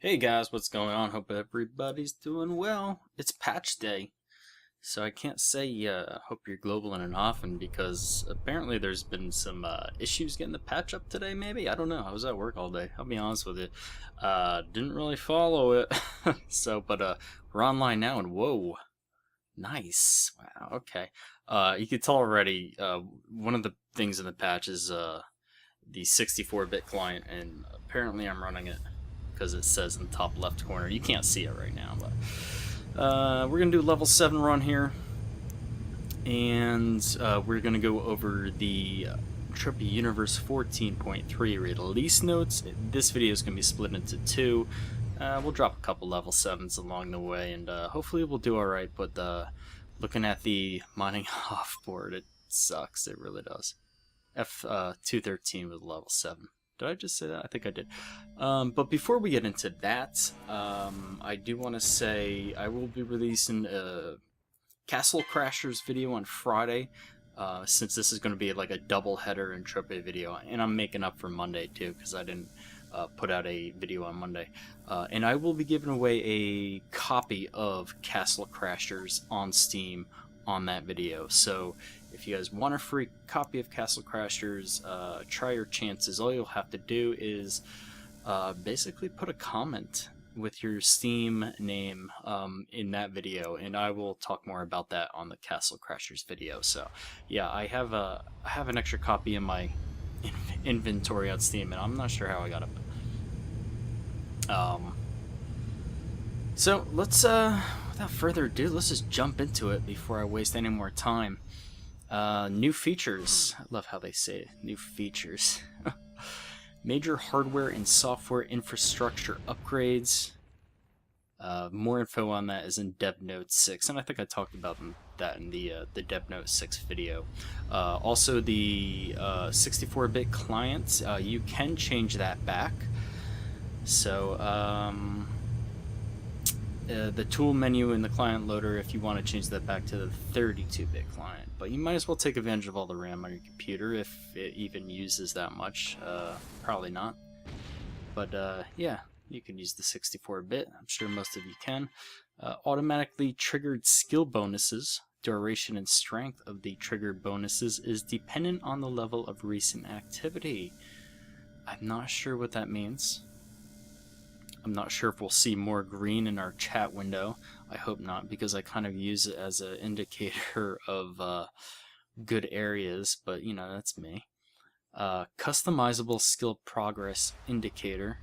Hey guys, what's going on? Hope everybody's doing well. It's patch day, so I can't say hope you're global and often because apparently there's been some issues getting the patch up today. Maybe I don't know. I was at work all day. I'll be honest with you. Didn't really follow it. But we're online now, and whoa, nice. Wow. Okay. You can tell already. One of the things in the patch is the 64-bit client, and apparently I'm running it because it says in the top left corner. You can't see it right now, but we're gonna do level 7 run here, and we're gonna go over the Entropia Universe 14.3 release notes. This video is gonna be split into two. We'll drop a couple level 7s along the way, and hopefully we'll do alright, but looking at the mining off board, it sucks. It really does. F213 with level 7. Did I just say that? I think I did. But before we get into that, I do want to say I will be releasing a Castle Crashers video on Friday, since this is going to be like a double header Entropia video, and I'm making up for Monday too, because I didn't put out a video on Monday. And I will be giving away a copy of Castle Crashers on Steam on that video. So if you guys want a free copy of Castle Crashers, try your chances. All you'll have to do is basically put a comment with your Steam name in that video, and I will talk more about that on the Castle Crashers video. So yeah, I have an extra copy in my inventory on Steam, and I'm not sure how I got it. So let's without further ado, let's just jump into it before I waste any more time. New features. I love how they say it. New features. Major hardware and software infrastructure upgrades. More info on that is in Dev Note 6, and I think I talked about that in the Dev Note 6 video. Also, the 64-bit client, you can change that back. So, the tool menu in the client loader if you want to change that back to the 32-bit client, but you might as well take advantage of all the RAM on your computer if it even uses that much. Probably not, but yeah, you can use the 64-bit. I'm sure most of you can. Automatically triggered skill bonuses. Duration and strength of the triggered bonuses is dependent on the level of recent activity. I'm not sure what that means. I'm not sure if we'll see more green in our chat window. I hope not, because I kind of use it as an indicator of good areas, but you know, that's me. Customizable skill progress indicator,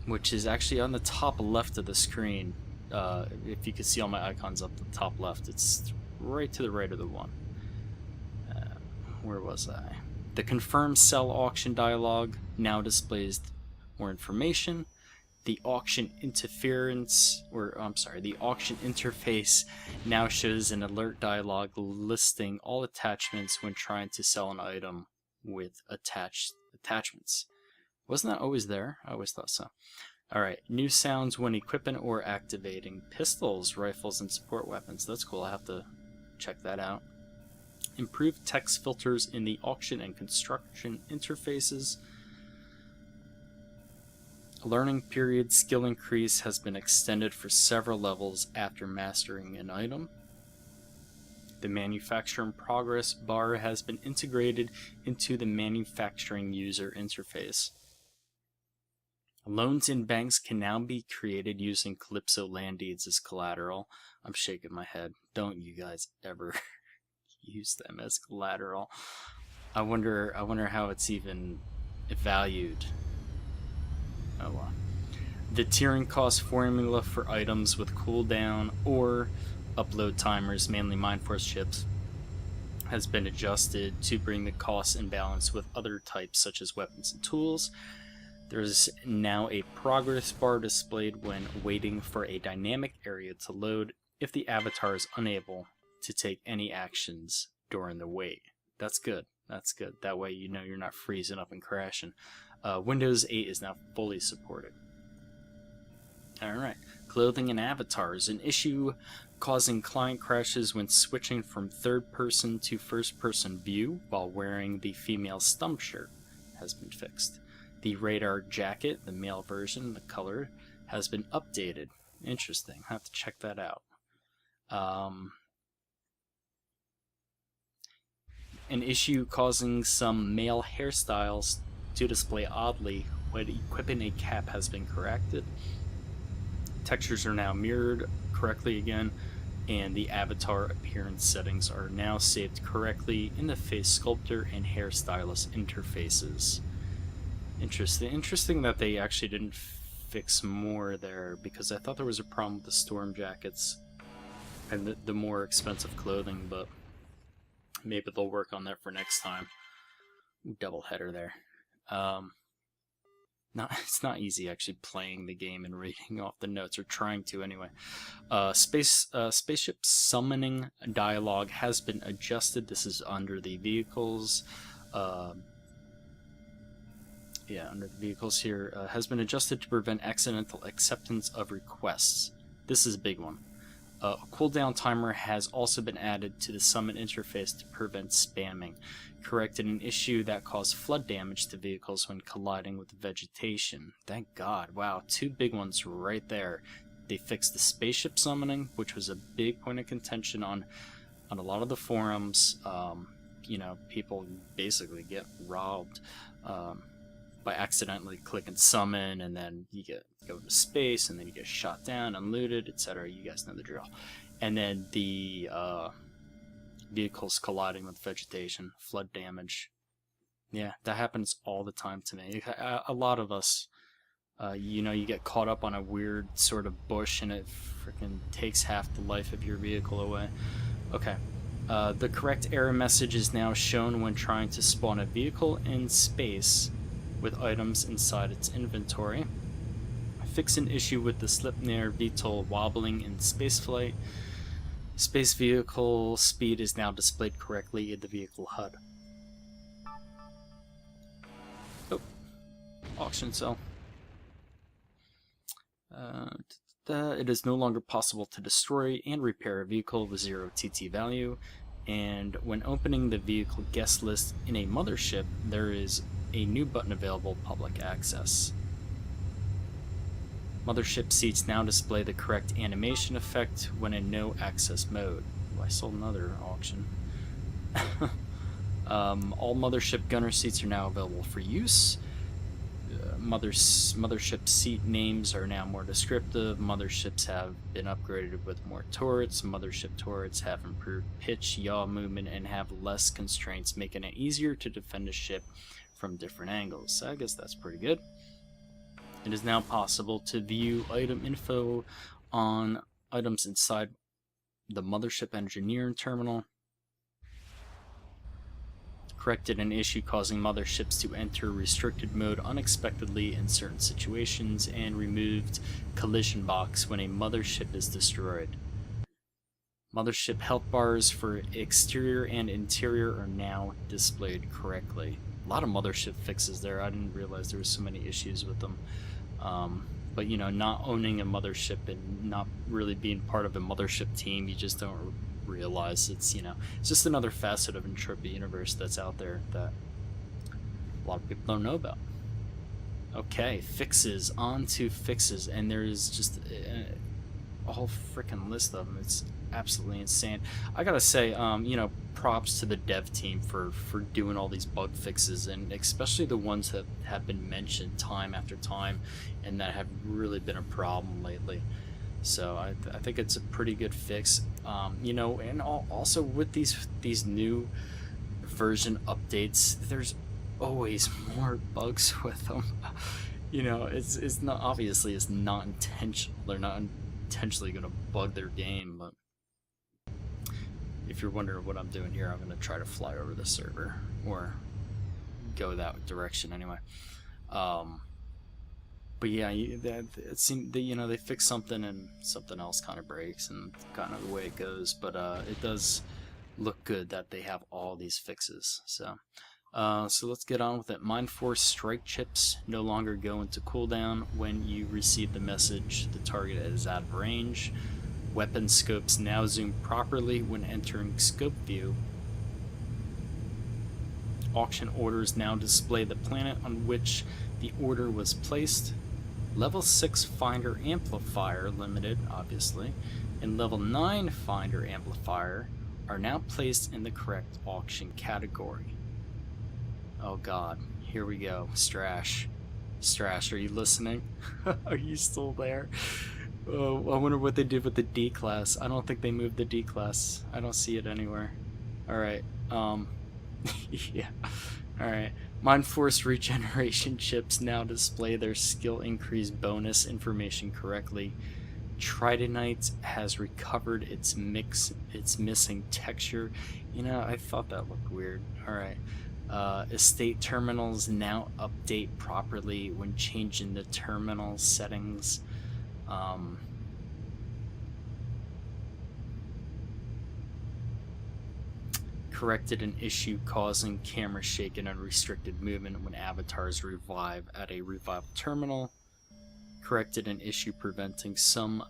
which is actually on the top left of the screen. If you can see all my icons up the top left, it's right to the right of the one. Where was I? The confirm sell auction dialog now displays more information. The auction interference, or I'm sorry, the auction interface now shows an alert dialog listing all attachments when trying to sell an item with attached attachments. Wasn't that always there? I always thought so. Alright, new sounds when equipping or activating pistols, rifles, and support weapons. That's cool, I have to check that out. Improved text filters in the auction and construction interfaces. Learning period skill increase has been extended for several levels after mastering an item. The manufacturing progress bar has been integrated into the manufacturing user interface. Loans in banks can now be created using Calypso land deeds as collateral. I'm shaking my head. Don't you guys ever use them as collateral. I wonder how it's even valued. Oh well. The tiering cost formula for items with cooldown or upload timers, mainly Mineforce chips, has been adjusted to bring the costs in balance with other types such as weapons and tools. There's now a progress bar displayed when waiting for a dynamic area to load if the avatar is unable to take any actions during the wait. That's good. That's good. That way you know you're not freezing up and crashing. Windows 8 is now fully supported. Alright, clothing and avatars. An issue causing client crashes when switching from third-person to first-person view while wearing the female stump shirt has been fixed. The radar jacket, the male version, the color, has been updated. Interesting. I have to check that out. An issue causing some male hairstyles to display oddly when equipping a cap has been corrected. Textures are now mirrored correctly again, and the avatar appearance settings are now saved correctly in the face sculptor and hairstylist interfaces. Interesting that they actually didn't fix more there, because I thought there was a problem with the storm jackets and the more expensive clothing, but maybe they'll work on that for next time. Double header there. It's not easy actually playing the game and reading off the notes, or trying to anyway. Spaceship summoning dialogue has been adjusted. This is under the vehicles. Under the vehicles here, has been adjusted to prevent accidental acceptance of requests. This is a big one. A cooldown timer has also been added to the summon interface to prevent spamming. Corrected an issue that caused flood damage to vehicles when colliding with vegetation. Thank God. Wow, two big ones right there. They fixed the spaceship summoning, which was a big point of contention on a lot of the forums. People basically get robbed by accidentally clicking summon, and then you go to space, and then you get shot down and looted, etc. You guys know the drill. And then the vehicles colliding with vegetation, flood damage. Yeah, that happens all the time to me. A lot of us, you get caught up on a weird sort of bush, and it freaking takes half the life of your vehicle away. Okay. The correct error message is now shown when trying to spawn a vehicle in space with items inside its inventory. Fix an issue with the Sleipnir VTOL wobbling in spaceflight. Space vehicle speed is now displayed correctly in the vehicle HUD. Oh, auction sale. It is no longer possible to destroy and repair a vehicle with 0 TT value, and when opening the vehicle guest list in a mothership, there is a new button available, public access. Mothership seats now display the correct animation effect when in no access mode. Oh, I sold another auction. All mothership gunner seats are now available for use. Mothership seat names are now more descriptive. Motherships have been upgraded with more turrets. Mothership turrets have improved pitch, yaw movement, and have less constraints, making it easier to defend a ship from different angles. So I guess that's pretty good. It is now possible to view item info on items inside the Mothership Engineering Terminal. Corrected an issue causing motherships to enter restricted mode unexpectedly in certain situations, and removed collision box when a mothership is destroyed. Mothership health bars for exterior and interior are now displayed correctly. A lot of mothership fixes there. I didn't realize there were so many issues with them. But not owning a mothership and not really being part of a mothership team, you just don't realize it's just another facet of Entropia Universe that's out there that a lot of people don't know about. Okay, fixes, on to fixes, and there's just a whole freaking list of them. It's absolutely insane. I gotta say, props to the dev team for doing all these bug fixes, and especially the ones that have been mentioned time after time and that have really been a problem lately. So I think it's a pretty good fix. And also with these new version updates, there's always more bugs with them. It's not, obviously it's not intentional. They're not intentionally going to bug their game, but if you're wondering what I'm doing here, I'm going to try to fly over the server, or go that direction anyway. But yeah, it seemed they fix something and something else kind of breaks, and kind of the way it goes. But it does look good that they have all these fixes. So let's get on with it. Mind Force strike chips no longer go into cooldown when you receive the message the target is out of range. Weapon scopes now zoom properly when entering scope view. auction orders now display the planet on which the order was placed. Level 6 Finder Amplifier Limited, obviously, and Level 9 Finder Amplifier are now placed in the correct auction category. Oh god, here we go. Strash. Strash, are you listening? Are you still there? Oh, I wonder what they did with the D class. I don't think they moved the D class. I don't see it anywhere. Alright, yeah. Alright. Mind Force regeneration chips now display their skill increase bonus information correctly. Tridonite has recovered its missing texture. You know, I thought that looked weird. Alright. Estate terminals now update properly when changing the terminal settings. Corrected an issue causing camera shake and unrestricted movement when avatars revive at a revival terminal. Corrected an issue preventing some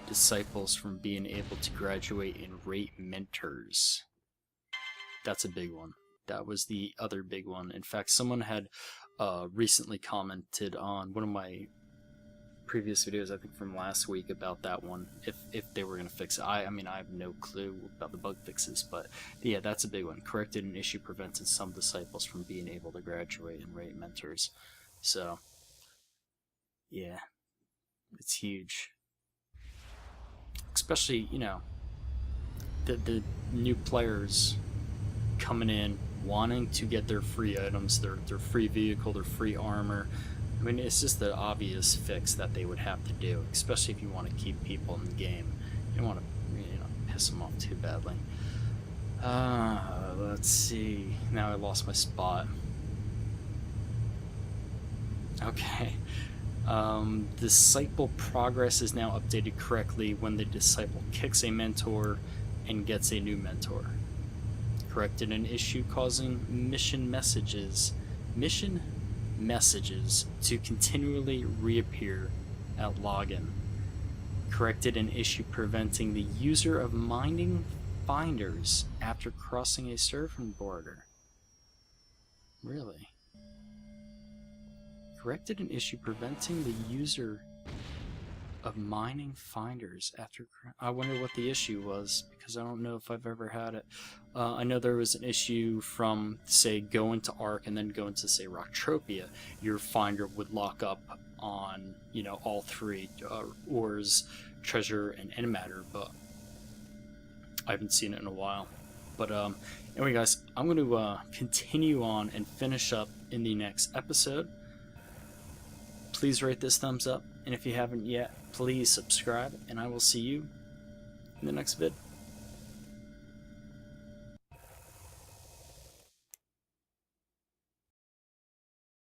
disciples from being able to graduate in rate mentors. That's a big one. That was the other big one. In fact, someone had recently commented on one of my previous videos, I think from last week, about that one, if they were going to fix it. I mean, I have no clue about the bug fixes, but yeah, that's a big one. Corrected an issue preventing some disciples from being able to graduate and rate mentors. So, yeah, it's huge. Especially, you know, the new players coming in, wanting to get their free items, their free vehicle, their free armor. I mean, it's just the obvious fix that they would have to do, especially if you want to keep people in the game. You don't want to, you know, piss them off too badly. Let's see. Now I lost my spot. Okay. Disciple progress is now updated correctly when the disciple kicks a mentor and gets a new mentor. Corrected an issue causing mission messages to continually reappear at login. Corrected an issue preventing the user of mining finders after crossing a servant border. Really? Corrected an issue preventing the user of mining finders after... I wonder what the issue was, because I don't know if I've ever had it. I know there was an issue from, say, going to Ark and then going to, say, Entropia. Your finder would lock up on, you know, all three, ores, treasure, and antimatter, but I haven't seen it in a while. But anyway, guys, I'm going to continue on and finish up in the next episode. Please rate this thumbs up, and if you haven't yet, please subscribe, and I will see you in the next vid.